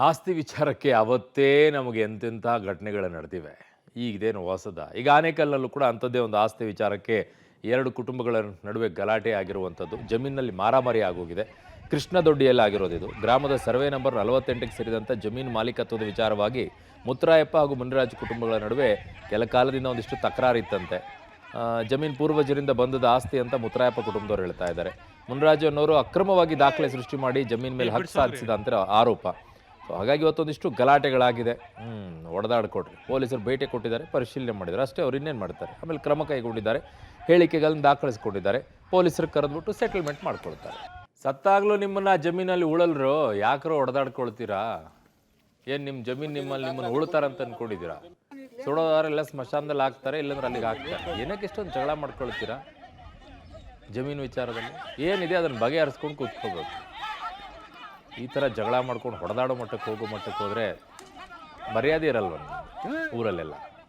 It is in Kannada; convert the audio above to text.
ಆಸ್ತಿ ವಿಚಾರಕ್ಕೆ ಅವತ್ತೇ ನಮಗೆ ಎಂತೆಂಥ ಘಟನೆಗಳು ನಡೆದಿವೆ. ಈಗ ಇದೇನು ಹೊಸದ? ಈಗ ಆನೇಕಲ್ನಲ್ಲೂ ಕೂಡ ಅಂಥದ್ದೇ ಒಂದು ಆಸ್ತಿ ವಿಚಾರಕ್ಕೆ 2 ಕುಟುಂಬಗಳ ನಡುವೆ ಗಲಾಟೆ ಆಗಿರುವಂಥದ್ದು. ಜಮೀನಿನಲ್ಲಿ ಮಾರಾಮಾರಿ ಆಗೋಗಿದೆ. ಕೃಷ್ಣದೊಡ್ಡಿಯಲ್ಲಿ ಆಗಿರೋದಿದು. ಗ್ರಾಮದ ಸರ್ವೆ ನಂಬರ್ 48ಕ್ಕೆ ಸೇರಿದಂಥ ಜಮೀನು ಮಾಲೀಕತ್ವದ ವಿಚಾರವಾಗಿ ಮುತ್ತರಾಯಪ್ಪ ಹಾಗೂ ಮುನಿರಾಜ್ ಕುಟುಂಬಗಳ ನಡುವೆ ಕೆಲ ಕಾಲದಿಂದ ಒಂದಿಷ್ಟು ತಕರಾರಿತ್ತಂತೆ. ಜಮೀನು ಪೂರ್ವಜರಿಂದ ಬಂದದ ಆಸ್ತಿ ಅಂತ ಮುತ್ತರಾಯಪ್ಪ ಕುಟುಂಬದವ್ರು ಹೇಳ್ತಾ ಇದ್ದಾರೆ. ಮುನಿರಾಜು ಅನ್ನೋರು ಅಕ್ರಮವಾಗಿ ದಾಖಲೆ ಸೃಷ್ಟಿ ಮಾಡಿ ಜಮೀನು ಮೇಲೆ ಹಕ್ಕು ಸಾಧಿಸಿದ ಅಂತ ಆರೋಪ. ಸೊ ಹಾಗಾಗಿ ಇವತ್ತೊಂದಿಷ್ಟು ಗಲಾಟೆಗಳಾಗಿದೆ. ಹೊಡೆದಾಡ್ಕೊಟ್ರಿ. ಪೊಲೀಸರು ಭೇಟಿ ಕೊಟ್ಟಿದ್ದಾರೆ, ಪರಿಶೀಲನೆ ಮಾಡಿದ್ದಾರೆ, ಅಷ್ಟೇ. ಅವ್ರು ಇನ್ನೇನು ಮಾಡ್ತಾರೆ? ಆಮೇಲೆ ಕ್ರಮ ಕೈಗೊಂಡಿದ್ದಾರೆ, ಹೇಳಿಕೆಗಳನ್ನು ದಾಖಲಿಸ್ಕೊಂಡಿದ್ದಾರೆ. ಪೊಲೀಸರು ಕರೆದ್ಬಿಟ್ಟು ಸೆಟಲ್ಮೆಂಟ್ ಮಾಡ್ಕೊಳ್ತಾರೆ. ಸತ್ತಾಗ್ಲೂ ನಿಮ್ಮನ್ನ ಜಮೀನಲ್ಲಿ ಉಳಲ್ರು, ಯಾಕರೋ ಹೊಡೆದಾಡ್ಕೊಳ್ತೀರಾ? ಏನು ನಿಮ್ಮ ಜಮೀನು ನಿಮ್ಮನ್ನು ಉಳ್ತಾರಂತ ಅಂದ್ಕೊಂಡಿದ್ದೀರಾ? ಸುಡೋದಾರೆಲ್ಲ ಸ್ಮಶಾನದಲ್ಲಿ ಹಾಕ್ತಾರೆ, ಇಲ್ಲಾಂದ್ರೆ ಅಲ್ಲಿಗೆ ಹಾಕ್ತಾರೆ. ಏನಕ್ಕೆ ಇಷ್ಟೊಂದು ಜಗಳ ಮಾಡ್ಕೊಳ್ತೀರಾ ಜಮೀನು ವಿಚಾರದಲ್ಲಿ? ಏನಿದೆ ಅದನ್ನು ಬಗೆಹರಿಸ್ಕೊಂಡು ಕೂತ್ಕೋಬೇಕು. ಈ ಥರ ಜಗಳ ಮಾಡ್ಕೊಂಡು ಹೊಡೆದಾಡೋ ಮಟ್ಟಕ್ಕೆ ಹೋಗೋ ಮಟ್ಟಕ್ಕೆ ಹೋದರೆ ಮರ್ಯಾದೆ ಇರಲ್ವ ಊರಲ್ಲೆಲ್ಲ?